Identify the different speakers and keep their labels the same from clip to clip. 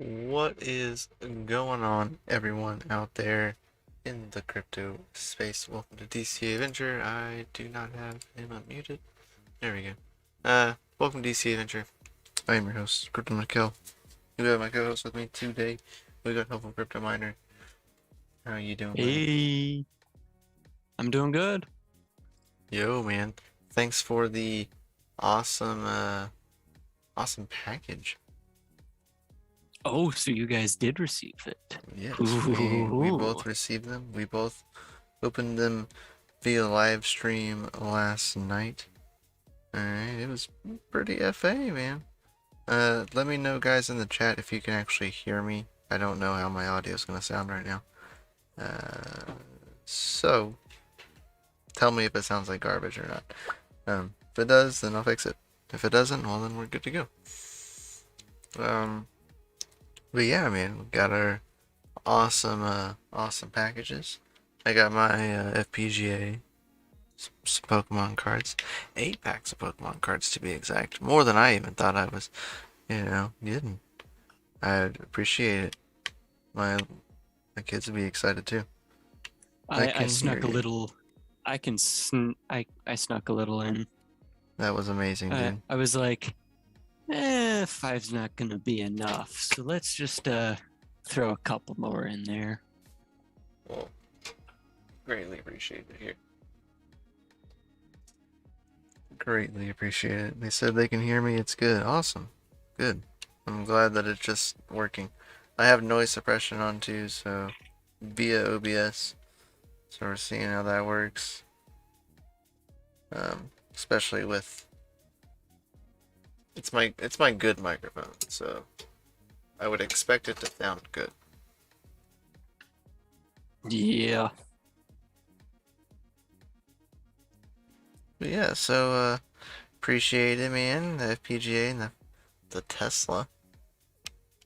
Speaker 1: What is going on, everyone out there in the crypto space? Welcome to DCA Adventure. I do not have him unmuted. There we go. Welcome to DCA Adventure. I am your host, Crypto McKill. We have my co-host with me today. We got Helpful Crypto Miner. How are you doing, buddy?
Speaker 2: Hey, I'm doing good.
Speaker 1: Yo, man. Thanks for the awesome, awesome package.
Speaker 2: Oh, so you guys did receive it.
Speaker 1: Yes, we
Speaker 2: Ooh.
Speaker 1: both received them. We both opened them via live stream last night. Alright, it was pretty FA, man. Let me know, guys, in the chat if you can actually hear me. I don't know how my audio is gonna sound right now. So tell me if it sounds like garbage or not. If it does, then I'll fix it. If it doesn't, well, then we're good to go. But yeah, man, we got our awesome packages. I got my FPGA, some Pokemon cards, 8 packs of Pokemon cards to be exact. More than I even thought I was, getting. I'd appreciate it. My kids would be excited too.
Speaker 2: I snuck a little. I snuck a little in.
Speaker 1: That was amazing, dude.
Speaker 2: I was like, five's not gonna be enough, so let's just throw a couple more in there.
Speaker 1: Well, greatly appreciate it here. Greatly appreciate it. They said they can hear me. It's good. Awesome. Good. I'm glad that it's just working. I have noise suppression on too, so via OBS. So we're seeing how that works. Especially with it's my good microphone, so I would expect it to sound good.
Speaker 2: Yeah.
Speaker 1: But yeah, so appreciate it, man. The FPGA and the Tesla.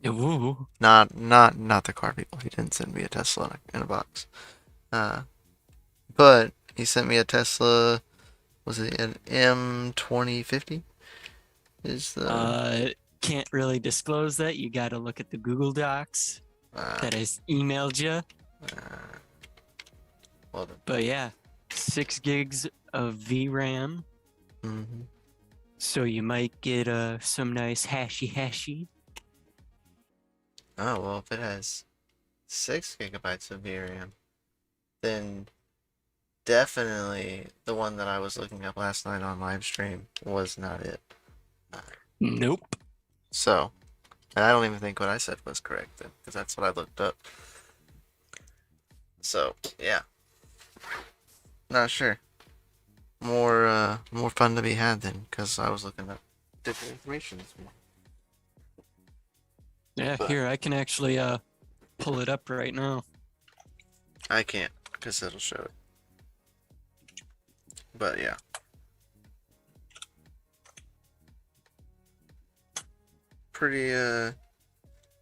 Speaker 2: Ooh.
Speaker 1: Not the car people. He didn't send me a Tesla in a box. But he sent me a Tesla. Was it an M2050? Is the
Speaker 2: Can't really disclose that. You got to look at the Google Docs that I emailed you.
Speaker 1: Well then.
Speaker 2: But yeah, 6 gigs of VRAM.
Speaker 1: Mm-hmm.
Speaker 2: So you might get some nice hashy.
Speaker 1: Oh well, if it has 6 GB of VRAM, then definitely the one that I was looking up last night on LiveStream was not it.
Speaker 2: Nope.
Speaker 1: So, and I don't even think what I said was correct then, because that's what I looked up. So yeah, not sure. More fun to be had then, because I was looking up different information this morning.
Speaker 2: Yeah, here I can actually pull it up right now.
Speaker 1: I can't, because it'll show it. But yeah. Pretty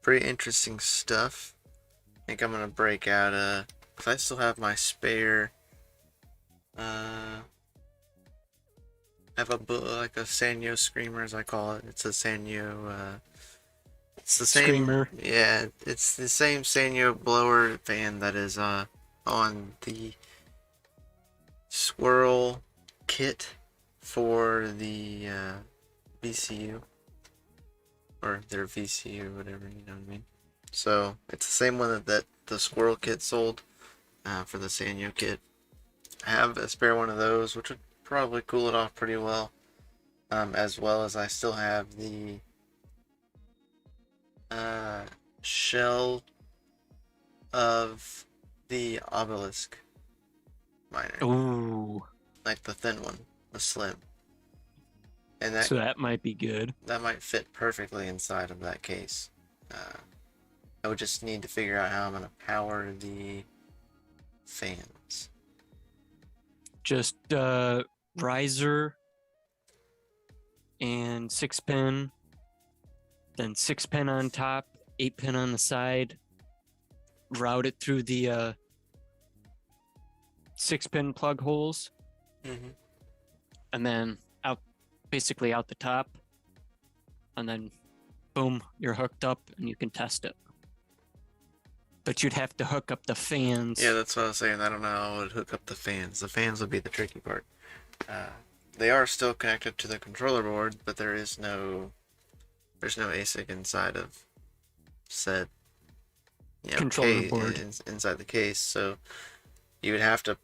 Speaker 1: interesting stuff. I think I'm gonna break out cause I still have my spare I have like a Sanyo Screamer, as I call it. It's a Sanyo it's the same
Speaker 2: Screamer.
Speaker 1: Yeah, it's the same Sanyo blower fan that is on the Swirl kit for the VCU, or their VCU, whatever, you know what I mean. So it's the same one that the Squirrel kit sold for the Sanyo kit. I have a spare one of those, which would probably cool it off pretty well. As well as I still have the shell of the Obelisk miner.
Speaker 2: Ooh.
Speaker 1: Like the thin one, the slim. And
Speaker 2: So that might be good.
Speaker 1: that might fit perfectly inside of that case. I would just need to figure out how I'm going to power the fans.
Speaker 2: Just riser and 6-pin, then 6-pin on top, 8-pin on the side. Route it through the 6-pin plug holes, and then basically out the top, and then boom, you're hooked up and you can test it. But you'd have to hook up the fans.
Speaker 1: Yeah, that's what I was saying. I don't know how I would hook up the fans. The fans would be the tricky part. They are still connected to the controller board, but there's no ASIC inside of said
Speaker 2: controller board.
Speaker 1: inside the case. So you would have to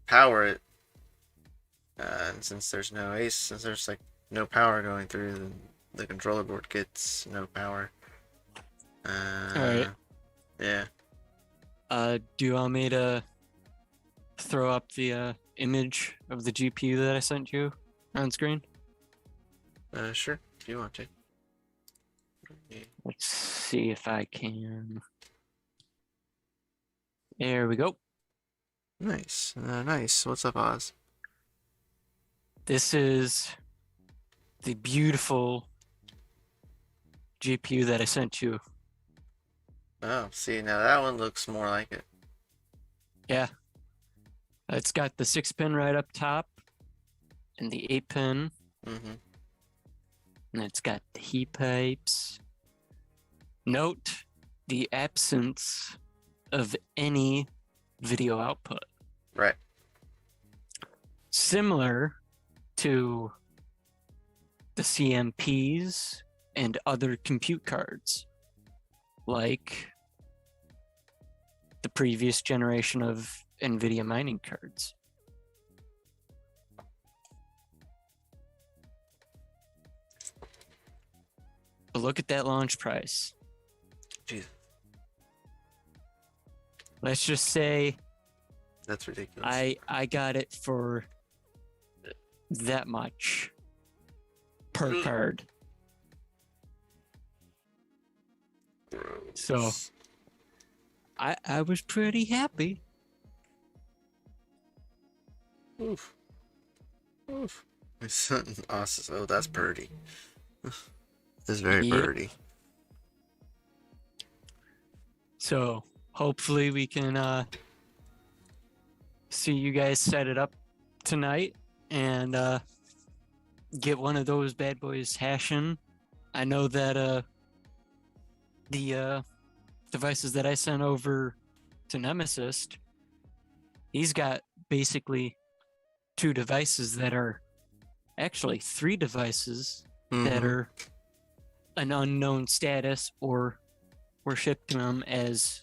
Speaker 1: power it. And since there's like no power going through, then the controller board gets no power.
Speaker 2: Alright.
Speaker 1: Yeah.
Speaker 2: Do you want me to throw up the image of the GPU that I sent you on screen?
Speaker 1: Sure, if you want to.
Speaker 2: Let's see if I can. There we go.
Speaker 1: Nice. Nice. What's up, Oz?
Speaker 2: This is the beautiful GPU that I sent you.
Speaker 1: Oh, see, now that one looks more like it.
Speaker 2: Yeah. It's got the 6-pin right up top and the 8-pin.
Speaker 1: Mm-hmm.
Speaker 2: And it's got the heat pipes. Note the absence of any video output.
Speaker 1: Right.
Speaker 2: Similar to the CMPs and other compute cards, like the previous generation of NVIDIA mining cards. But look at that launch price.
Speaker 1: Jesus.
Speaker 2: Let's just say
Speaker 1: That's ridiculous.
Speaker 2: I got it for that much per card. So I was pretty happy.
Speaker 1: Oof. Oof. My son, Austin, oh, that's Birdie. That's very
Speaker 2: Yep.
Speaker 1: Birdie.
Speaker 2: So hopefully we can see you guys set it up tonight and get one of those bad boys hashing. I know that the devices that I sent over to Nemesis, he's got basically 2 devices that are actually 3 devices that are an unknown status or were shipped to him as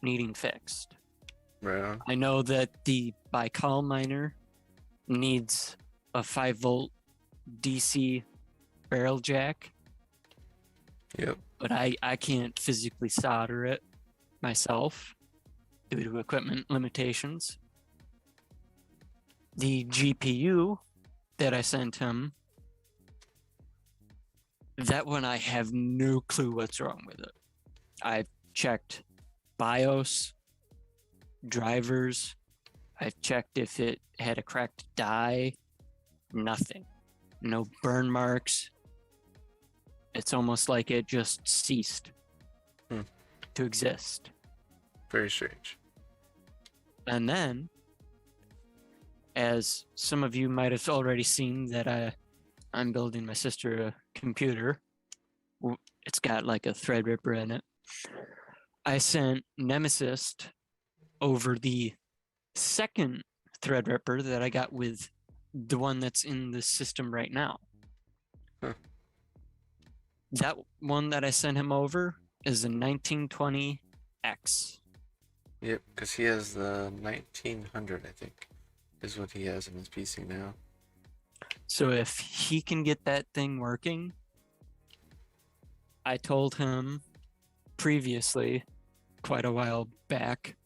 Speaker 2: needing fixed.
Speaker 1: Right on.
Speaker 2: I know that the Baikal miner needs a 5-volt DC barrel jack.
Speaker 1: Yep.
Speaker 2: But I can't physically solder it myself due to equipment limitations. The GPU that I sent him, that one I have no clue what's wrong with it. I've checked BIOS, drivers, I've checked if it had a cracked die, nothing. No burn marks. It's almost like it just ceased to exist.
Speaker 1: Very strange.
Speaker 2: And then, as some of you might have already seen, that I'm building my sister a computer. It's got like a Threadripper in it. I sent Nemesis over the second Threadripper that I got with the one that's in the system right now.
Speaker 1: Huh.
Speaker 2: That one that I sent him over is a 1920X.
Speaker 1: Yep, because he has the 1900, I think, is what he has in his PC now.
Speaker 2: So if he can get that thing working, I told him previously, quite a while back,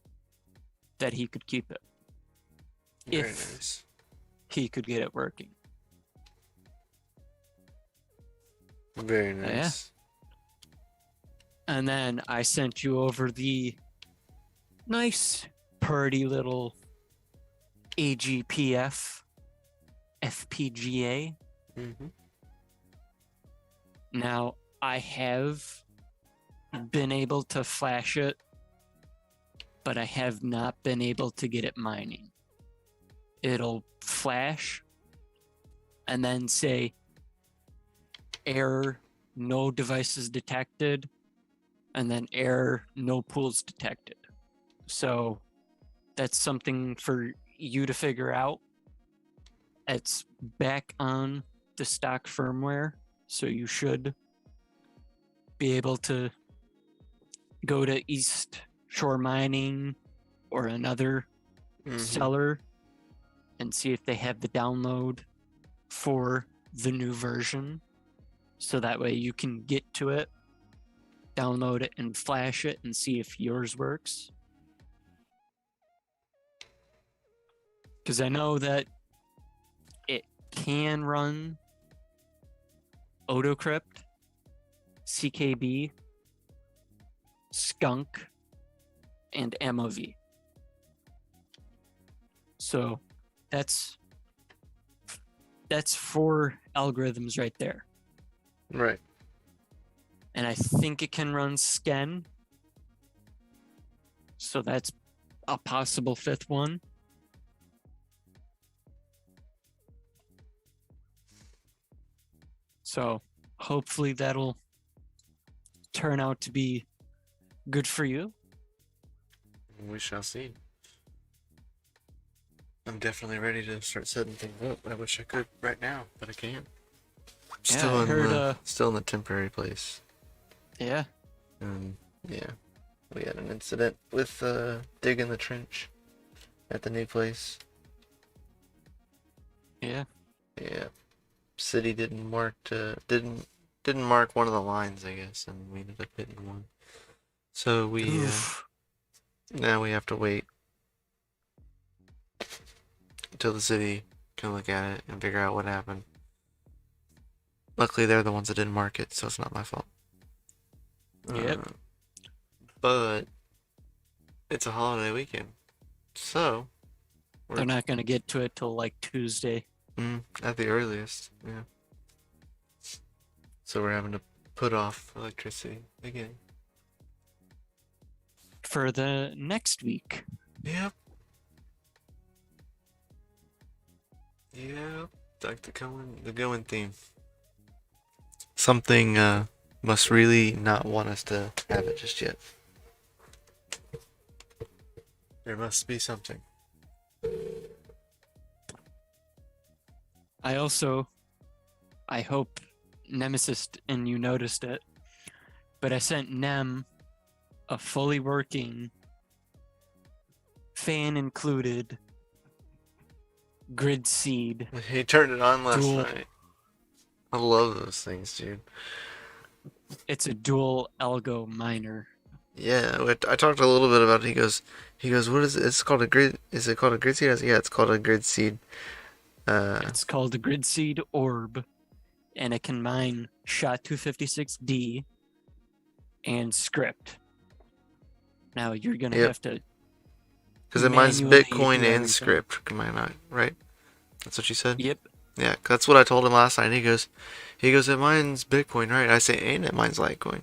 Speaker 2: that he could keep it.
Speaker 1: Very
Speaker 2: If
Speaker 1: nice.
Speaker 2: he could get it working.
Speaker 1: Very nice.
Speaker 2: And then I sent you over the nice, pretty little AGPF FPGA.
Speaker 1: Mm-hmm.
Speaker 2: Now, I have been able to flash it, but I have not been able to get it mining. It'll flash and then say error no devices detected, and then error, no pools detected. So that's something for you to figure out. It's back on the stock firmware, so you should be able to go to East Shore Mining or another seller and see if they have the download for the new version. So that way you can get to it, download it, and flash it and see if yours works. Because I know that it can run AutoCrypt, CKB, Skunk, and MOV. So that's 4 algorithms right there.
Speaker 1: Right.
Speaker 2: And I think it can run Sken. So that's a possible 5th one. So hopefully that'll turn out to be good for you.
Speaker 1: We shall see. I'm definitely ready to start setting things up. I wish I could right now, but I can't.
Speaker 2: Yeah, I heard,
Speaker 1: Still in the temporary place.
Speaker 2: Yeah.
Speaker 1: Yeah. We had an incident with digging the trench at the new place.
Speaker 2: Yeah.
Speaker 1: Yeah. City didn't mark one of the lines, I guess, and we ended up hitting one. So now we have to wait until the city can look at it and figure out what happened. Luckily, they're the ones that didn't mark it, so it's not my fault.
Speaker 2: Yep.
Speaker 1: But it's a holiday weekend, so
Speaker 2: they're not going to get to it till like Tuesday.
Speaker 1: At the earliest, yeah. So we're having to put off electricity again.
Speaker 2: For the next week.
Speaker 1: Yep. Like the going theme. Something must really not want us to have it just yet. There must be something.
Speaker 2: I hope Nemesis and you noticed it, but I sent Nem a fully working, fan included grid seed.
Speaker 1: He turned it on last night. I love those things, dude.
Speaker 2: It's a dual algo miner.
Speaker 1: Yeah, I talked a little bit about it. He goes, what is it? It's called a grid. Is it called a grid seed? I said, yeah, it's called a grid seed.
Speaker 2: It's called a grid seed orb, and it can mine SHA-256D and script. Now you're gonna have to,
Speaker 1: because it mines Bitcoin and script. Am I not right? That's what you said.
Speaker 2: Yep.
Speaker 1: Yeah, that's what I told him last night. He goes, it mines Bitcoin, right? I say, and it mines Litecoin.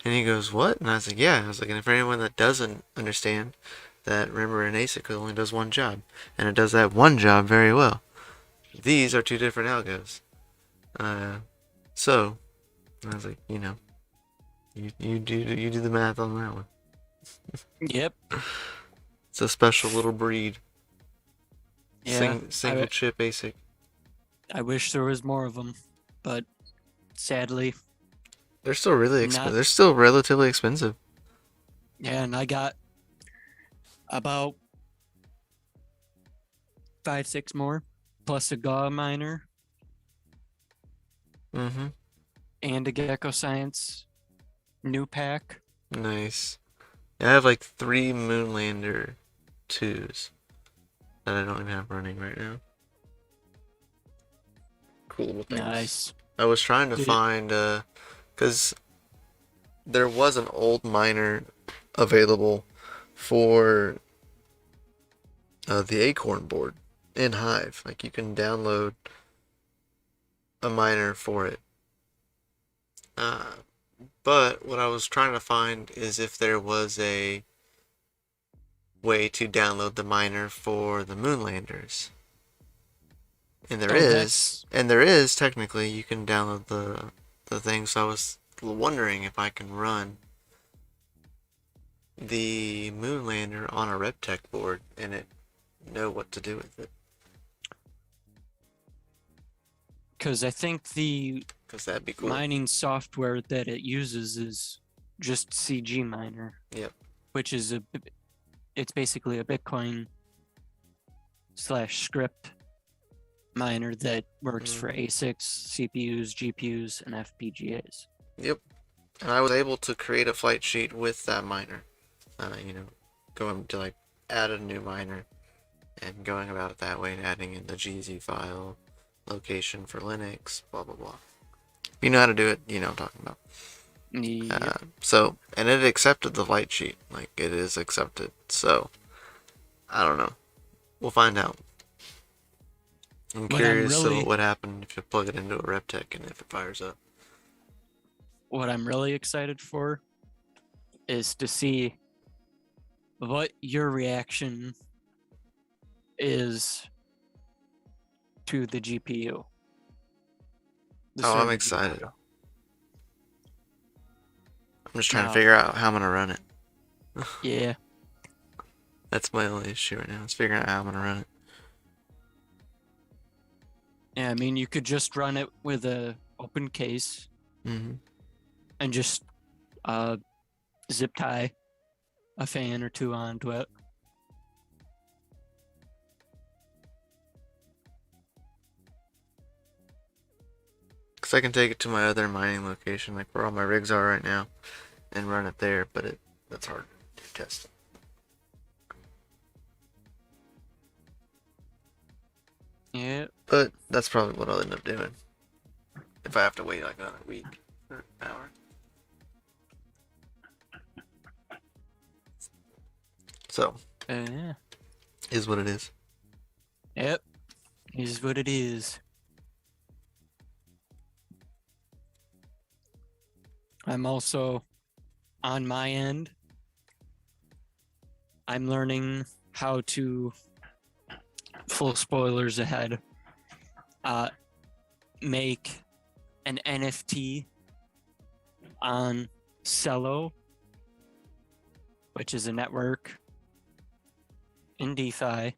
Speaker 1: And he goes, what? And I was like, yeah. I was like, and for anyone that doesn't understand that, remember, an ASIC only does one job, and it does that one job very well. These are 2 different algos. So I was like, you do the math on that one.
Speaker 2: Yep.
Speaker 1: It's a special little breed.
Speaker 2: Yeah.
Speaker 1: Single chip ASIC.
Speaker 2: I wish there was more of them, but sadly,
Speaker 1: they're still really expensive. They're still relatively expensive.
Speaker 2: Yeah, and I got about 5-6 more, plus a GAW miner. And a Gecko Science new pack.
Speaker 1: Nice. Yeah, I have like 3 Moonlander 2s that I don't even have running right now. Cool things.
Speaker 2: Nice.
Speaker 1: I was trying to find, because there was an old miner available for the Acorn board in Hive. Like, you can download a miner for it. But what I was trying to find is if there was a way to download the miner for the Moonlanders. And there is technically, you can download the the things. I was wondering if I can run the moon lander on a RepTech board and it know what to do with it.
Speaker 2: Because I think the
Speaker 1: Because that'd be cool.
Speaker 2: mining software that it uses is just CG Miner.
Speaker 1: Yep.
Speaker 2: Which is it's basically a Bitcoin / script miner that works for ASICs, CPUs, GPUs, and FPGAs.
Speaker 1: Yep. And I was able to create a flight sheet with that miner. Going to like add a new miner and going about it that way and adding in the GZ file, location for Linux, blah blah blah. If you know how to do it, you know what I'm talking about.
Speaker 2: Yep.
Speaker 1: And it accepted the flight sheet. Like, it is accepted. So, I don't know. We'll find out. I'm curious what would happen if you plug it into a RepTech and if it fires up.
Speaker 2: What I'm really excited for is to see what your reaction is to the GPU.
Speaker 1: I'm excited. GPU. I'm just trying to figure out how I'm going to run it.
Speaker 2: Yeah.
Speaker 1: That's my only issue right now, is figuring out how I'm going to run it.
Speaker 2: Yeah, I mean, you could just run it with a open case and just zip tie a fan or two onto it.
Speaker 1: Because I can take it to my other mining location, like where all my rigs are right now, and run it there, but that's hard to test.
Speaker 2: Yeah.
Speaker 1: But that's probably what I'll end up doing. If I have to wait like another week or an hour. So.
Speaker 2: Yeah.
Speaker 1: Is what it is.
Speaker 2: Yep. Is what it is. I'm also, on my end, I'm learning how to, full spoilers ahead, make an NFT on Cello, which is a network in DeFi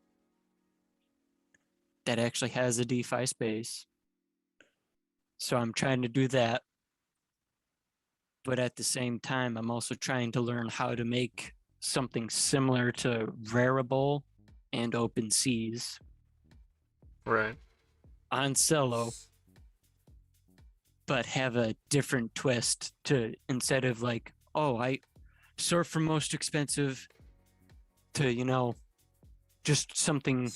Speaker 2: that actually has a DeFi space. So I'm trying to do that. But at the same time, I'm also trying to learn how to make something similar to Rarible and OpenSeas.
Speaker 1: Right.
Speaker 2: On Cello, but have a different twist to, instead of like, oh, I sort from most expensive to, just something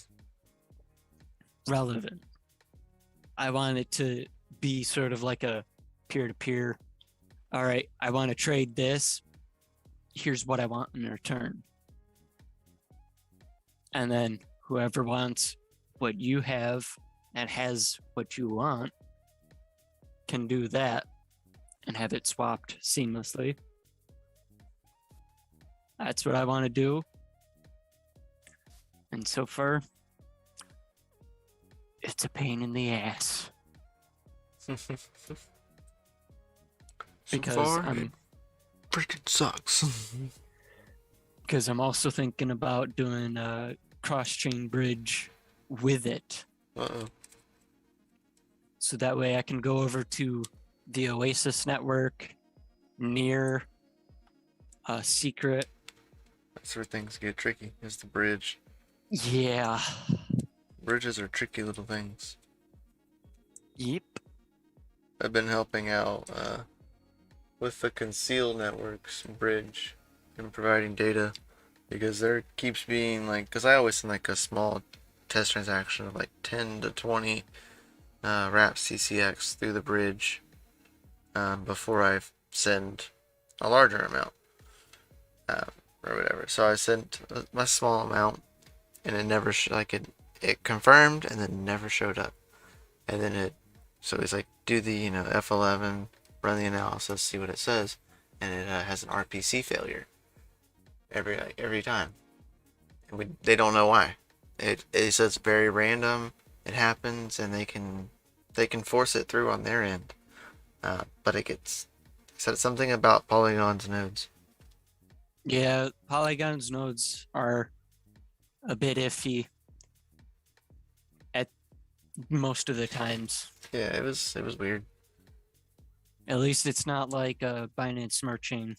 Speaker 2: relevant. I want it to be sort of like a peer-to-peer. All right, I want to trade this. Here's what I want in return. And then whoever wants what you have and has what you want can do that and have it swapped seamlessly. That's what I want to do. And so far, it's a pain in the ass. Because
Speaker 1: it freaking sucks.
Speaker 2: Because I'm also thinking about doing a cross-chain bridge with it.
Speaker 1: Uh-oh.
Speaker 2: So that way I can go over to the Oasis network near a secret.
Speaker 1: That's where things get tricky, is the bridge.
Speaker 2: Yeah.
Speaker 1: Bridges are tricky little things.
Speaker 2: Yep.
Speaker 1: I've been helping out with the Conceal Networks bridge and providing data, because there keeps being like, because I always send like a small test transaction of like 10 to 20 wraps CCX through the bridge before I send a larger amount or whatever. So I sent my small amount and it never it confirmed and then never showed up. And then so it's like, do the F11, run the analysis, see what it says, and it has an RPC failure every time. And they don't know why. It says very random. It happens, and they can force it through on their end. but it said something about Polygon's nodes.
Speaker 2: Yeah, Polygon's nodes are a bit iffy at most of the times.
Speaker 1: Yeah, it was weird.
Speaker 2: At least it's not like a Binance Smart Chain.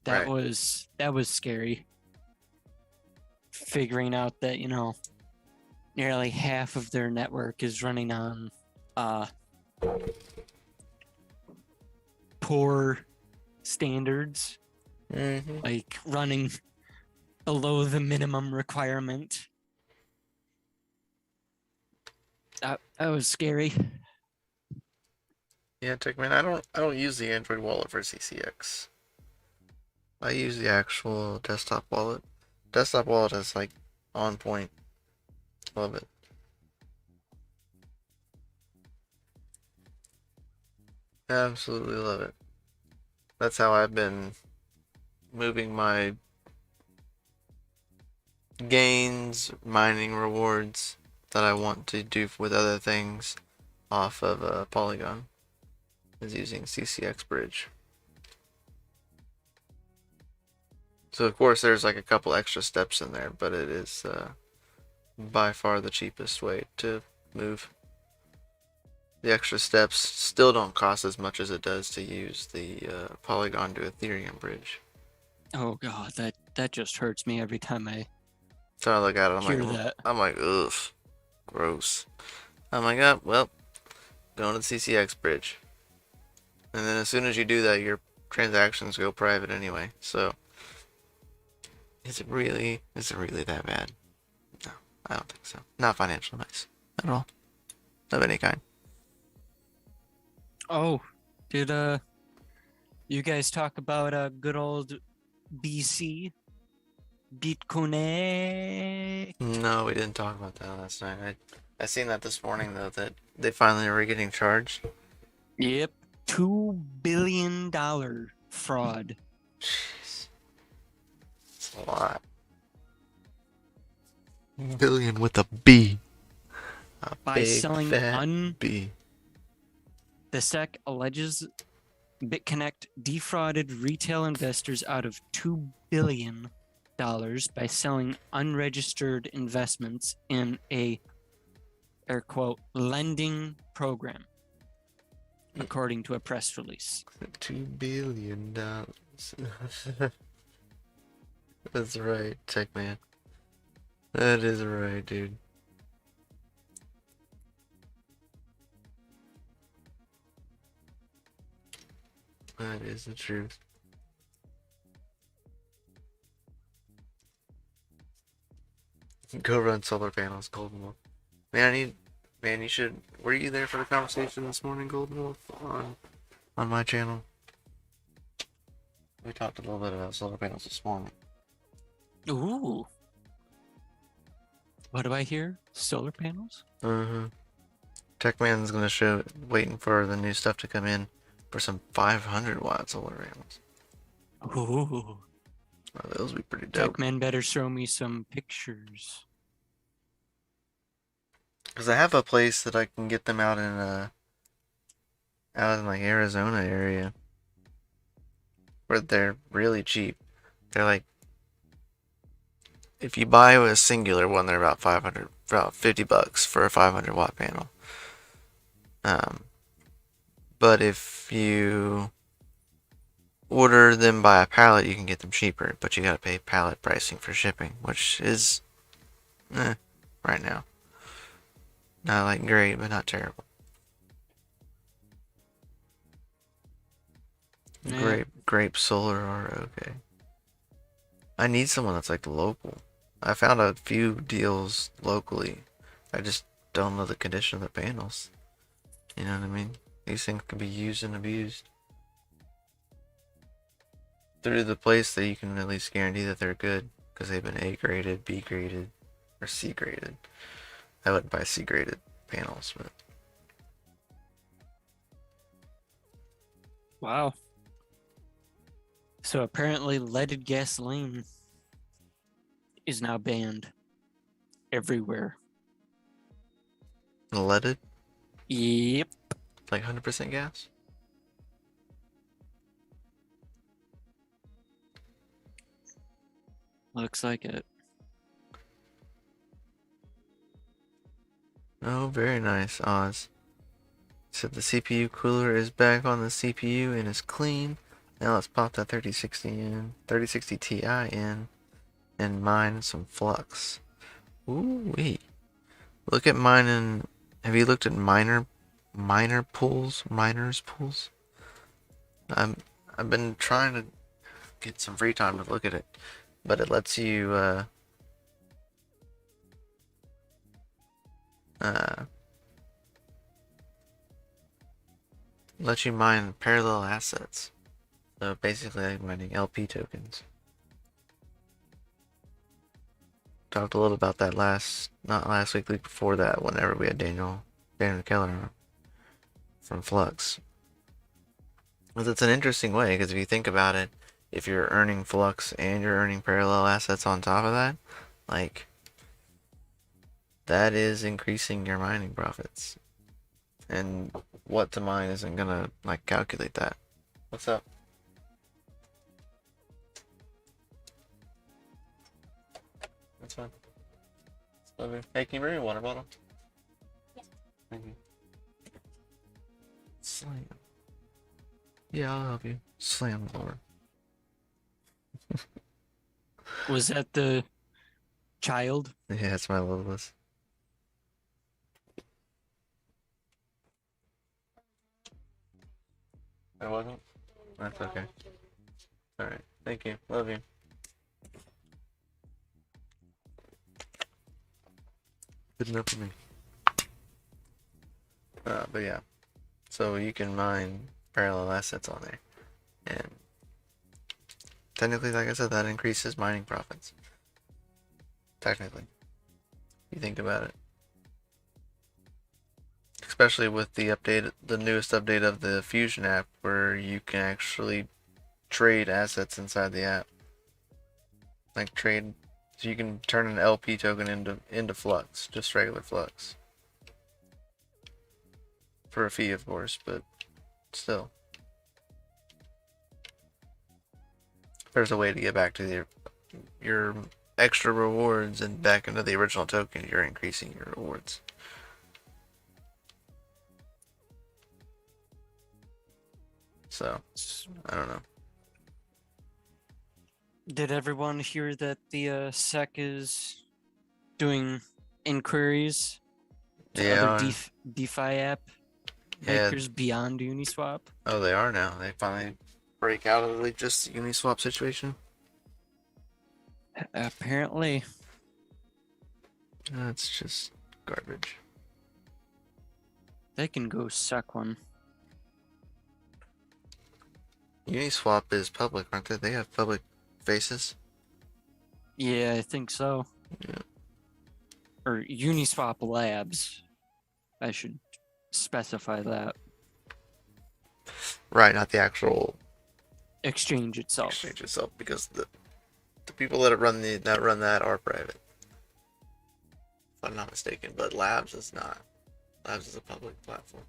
Speaker 2: That
Speaker 1: Right.
Speaker 2: was scary. Figuring out that, nearly half of their network is running on poor standards, like running below the minimum requirement. That was scary.
Speaker 1: Yeah, Techman, I don't use the Android wallet for CCX. I use the actual desktop wallet. Desktop wallet is like on point. Love it. Absolutely love it. That's how I've been moving my gains, mining rewards that I want to do with other things off of Polygon, is using CCX Bridge. So of course there's like a couple extra steps in there, but it is by far the cheapest way to move. The extra steps still don't cost as much as it does to use the Polygon to Ethereum bridge.
Speaker 2: Oh god, that just hurts me every time I
Speaker 1: So I look at it,
Speaker 2: hear that.
Speaker 1: I'm like, ugh, gross. I'm like, oh, well, going to the CCX bridge. And then as soon as you do that, your transactions go private anyway. So is it really that bad? No, I don't think so. Not financial advice at all, of any kind.
Speaker 2: Oh, did you guys talk about good old BC Bitcoin?
Speaker 1: No, we didn't talk about that last night. I seen that this morning though, that they finally were getting charged.
Speaker 2: Yep, $2 billion fraud.
Speaker 1: Jeez, it's a lot. Billion with a B. A
Speaker 2: By
Speaker 1: big
Speaker 2: selling
Speaker 1: fat B.
Speaker 2: The SEC alleges BitConnect defrauded retail investors out of $2 billion by selling unregistered investments in a air quote lending program, according to a press release.
Speaker 1: $2 billion. That's right, Tech Man. That is right, dude. That is the truth. Go run solar panels, Golden Wolf. Man, you should. Were you there for the conversation this morning, Golden Wolf, on my channel? We talked a little bit about solar panels this morning.
Speaker 2: Ooh. What do I hear? Solar panels?
Speaker 1: Techman's gonna show, waiting for the new stuff to come in for some 500-watt solar panels.
Speaker 2: Ooh.
Speaker 1: Oh, those would be pretty dope.
Speaker 2: Techman better show me some pictures.
Speaker 1: Cause I have a place that I can get them out in like Arizona area, where they're really cheap. They're like, if you buy a singular one, they're about about $50 for a 500-watt panel. But if you order them by a pallet, you can get them cheaper, but you gotta pay pallet pricing for shipping, which is, right now. Not like great, but not terrible.
Speaker 2: Yeah.
Speaker 1: Grape solar are okay. I need someone that's like local. I found a few deals locally. I just don't know the condition of the panels. You know what I mean? These things can be used and abused. Through the place that you can at least guarantee that they're good, because they've been A graded, B graded, or C graded. I wouldn't buy C graded panels, but
Speaker 2: Wow. So apparently leaded gasoline is now banned everywhere.
Speaker 1: leaded,
Speaker 2: Yep.
Speaker 1: like 100% gas.
Speaker 2: Looks like it.
Speaker 1: Oh, very nice, Oz. Said the CPU cooler is back on the CPU and is clean. Now let's pop that 3060 in, 3060 Ti in, and mine some flux. Ooh wee. Look at mine and have you looked at miners pools? I've been trying to get some free time to look at it, but it lets you mine parallel assets. So basically like mining LP tokens. Talked a little about that not last week, week before that, whenever we had Daniel Keller on from Flux. Because it's an interesting way, because if you think about it, if you're earning Flux and you're earning parallel assets on top of that, like, that is increasing your mining profits. And what to mine isn't gonna, like, calculate that. What's up? That's fine. Hey, can you bring me a water bottle?
Speaker 3: Yeah.
Speaker 1: Thank you. Slam. Yeah, I'll help you. Slam the door.
Speaker 2: Was that the child?
Speaker 1: Yeah, it's my littlest. It wasn't? That's okay. Alright, thank you. Love you. Good enough for me. But yeah. So you can mine parallel assets on there. And technically, like I said, that increases mining profits. Technically. You think about it. Especially with the newest update of the Fusion app, where you can actually trade assets inside the app. Like trade, so you can turn an LP token into Flux, just regular Flux. For a fee, of course, but still. There's a way to get back to your extra rewards and back into the original token. You're increasing your rewards. So, I don't know.
Speaker 2: Did everyone hear that the SEC is doing inquiries to
Speaker 1: They
Speaker 2: other
Speaker 1: are.
Speaker 2: DeFi app makers beyond Uniswap?
Speaker 1: Oh, they are now. They finally break out of the just Uniswap situation.
Speaker 2: Apparently.
Speaker 1: That's just garbage.
Speaker 2: They can go suck one.
Speaker 1: Uniswap is public, aren't they? They have public faces.
Speaker 2: Yeah, I think so.
Speaker 1: Yeah.
Speaker 2: Or Uniswap Labs. I should specify that.
Speaker 1: Right, not the actual
Speaker 2: Exchange itself.
Speaker 1: exchange itself, because the people that run that are private. If I'm not mistaken, but Labs is not. Labs is a public platform.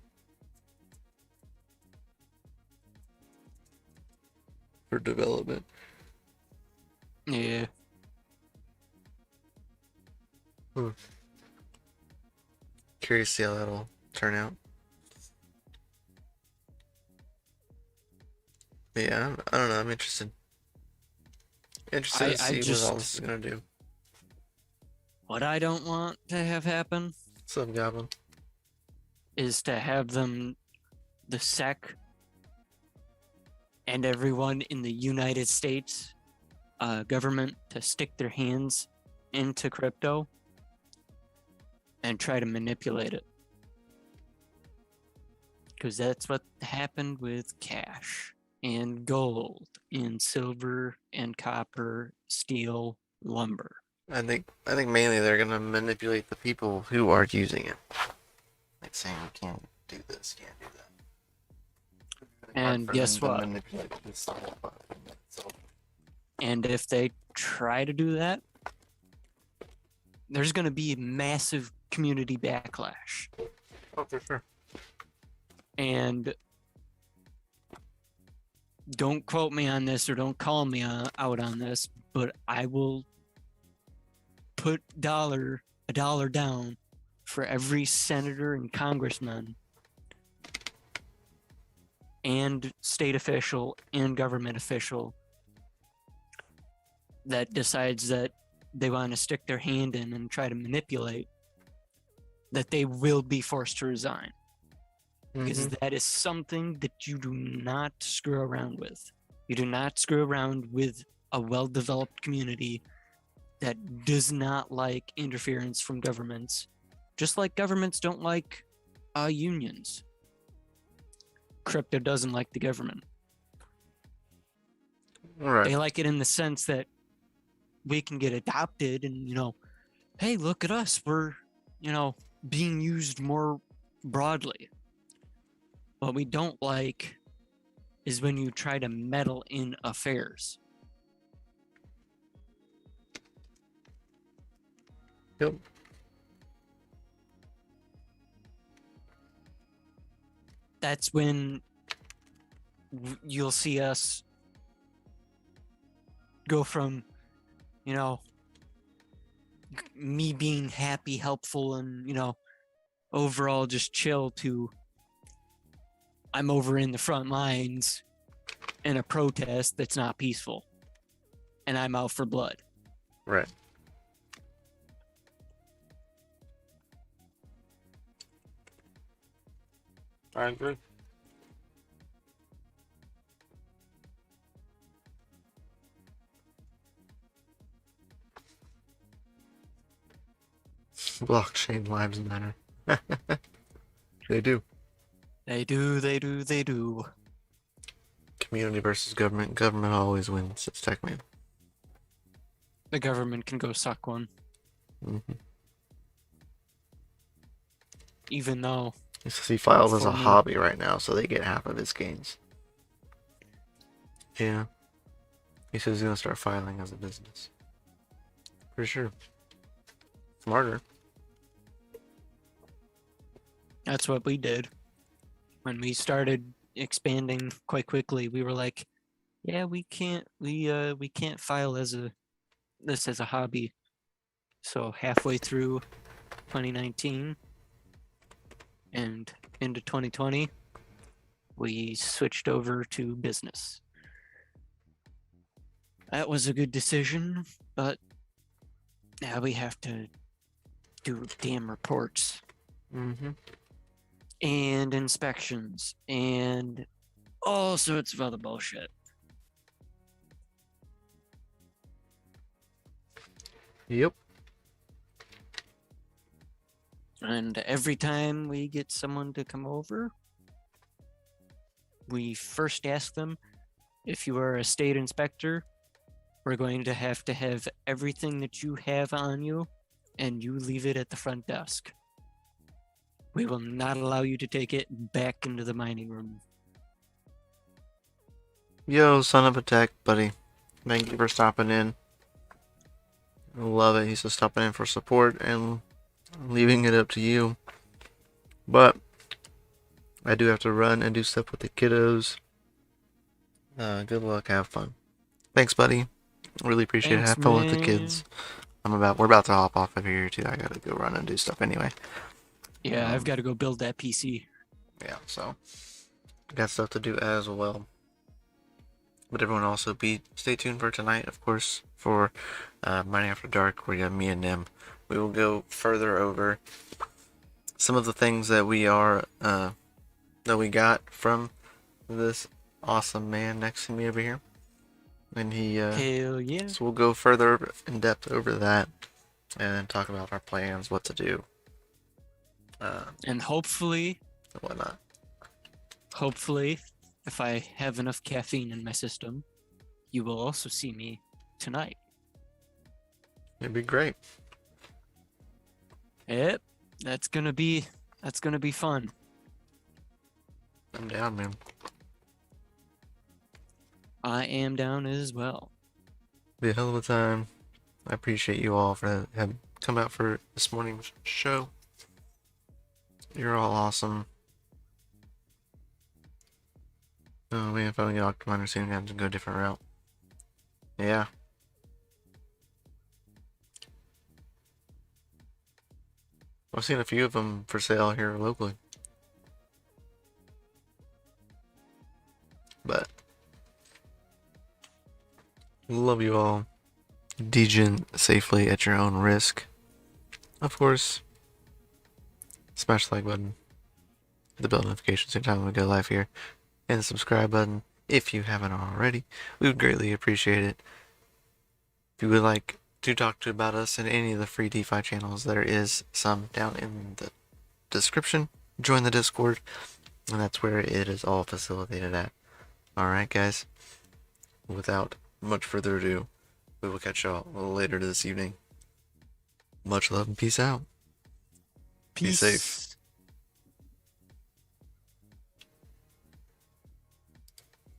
Speaker 1: For development.
Speaker 2: Yeah.
Speaker 1: Curious to see how that'll turn out. But yeah, I don't know. I'm interested. Interested to see what all this is gonna do.
Speaker 2: What I don't want to have happen
Speaker 1: What's up, Goblin?
Speaker 2: is to have the SEC and everyone in the United States government to stick their hands into crypto and try to manipulate it. Because that's what happened with cash and gold and silver and copper, steel, lumber.
Speaker 1: I think mainly they're gonna manipulate the people who are using it. Like saying you can't do this, can't do that.
Speaker 2: And guess what?
Speaker 1: So,
Speaker 2: And if they try to do that, there's going to be massive community backlash.
Speaker 1: oh, for sure.
Speaker 2: And don't quote me on this or don't call me out on this, but I will put a dollar down for every senator and congressman and state official and government official that decides that they want to stick their hand in and try to manipulate, that they will be forced to resign. Because that is something that you do not screw around with. You do not screw around with a well-developed community that does not like interference from governments, just like governments don't like unions. Crypto doesn't like the government.
Speaker 1: Right.
Speaker 2: They like it in the sense that we can get adopted and, hey, look at us. We're, being used more broadly. What we don't like is when you try to meddle in affairs.
Speaker 1: Yep.
Speaker 2: That's when you'll see us go from, me being happy, helpful, and, overall just chill to I'm over in the front lines in a protest that's not peaceful and I'm out for blood.
Speaker 1: Right. I agree. Blockchain lives matter. They do.
Speaker 2: They do.
Speaker 1: Community versus government. Government always wins. It's Techman.
Speaker 2: The government can go suck one.
Speaker 1: Mm-hmm.
Speaker 2: Even though
Speaker 1: He files as a
Speaker 2: For me.
Speaker 1: hobby right now, so they get half of his gains. Yeah. He says he's gonna start filing as a business. For sure. Smarter.
Speaker 2: that's what we did. When we started expanding quite quickly, we were like, yeah, we can't file as a hobby. So halfway through 2019 and into 2020, we switched over to business. That was a good decision, but now we have to do damn reports
Speaker 1: Mm-hmm.
Speaker 2: and inspections and all sorts of other bullshit.
Speaker 1: Yep.
Speaker 2: And every time we get someone to come over, we first ask them, if you are a state inspector, we're going to have everything that you have on you, and you leave it at the front desk. We will not allow you to take it back into the mining room.
Speaker 1: Yo, son of a tech, buddy. Thank you for stopping in. I love it. He's just stopping in for support and leaving it up to you. But I do have to run and do stuff with the kiddos. Good luck. Have fun. Thanks, buddy. Really appreciate it.
Speaker 2: Thanks,
Speaker 1: Have fun with the
Speaker 2: man.
Speaker 1: kids. We're about to hop off of here too. I gotta go run and do stuff anyway.
Speaker 2: Yeah, I've got to go build that PC.
Speaker 1: Yeah, so got stuff to do as well. But everyone also stay tuned for tonight, of course, for Mining After Dark, where you have me and Nim. We will go further over some of the things that we got from this awesome man next to me over here. And
Speaker 2: Hell yeah.
Speaker 1: so we'll go further in depth over that and then talk about our plans, what to do.
Speaker 2: And hopefully,
Speaker 1: And whatnot.
Speaker 2: if I have enough caffeine in my system, you will also see me tonight.
Speaker 1: It'd be great.
Speaker 2: Yep, that's gonna be fun.
Speaker 1: I'm down, man.
Speaker 2: I am down as well.
Speaker 1: Be a hell of a time. I appreciate you all for having come out for this morning's show. You're all awesome. Oh man, if I don't get Octominer soon, I have to go a different route. Yeah. I've seen a few of them for sale here locally. But love you all. Degen safely at your own risk. Of course, smash the like button, hit the bell notifications every time we go live here, and the subscribe button if you haven't already. We would greatly appreciate it. If you would like to talk about us in any of the free DeFi channels, there is some down in the description. Join the Discord, and that's where it is all facilitated at. Alright, guys, without much further ado, we will catch y'all a little later this evening. Much love and peace out. Be safe.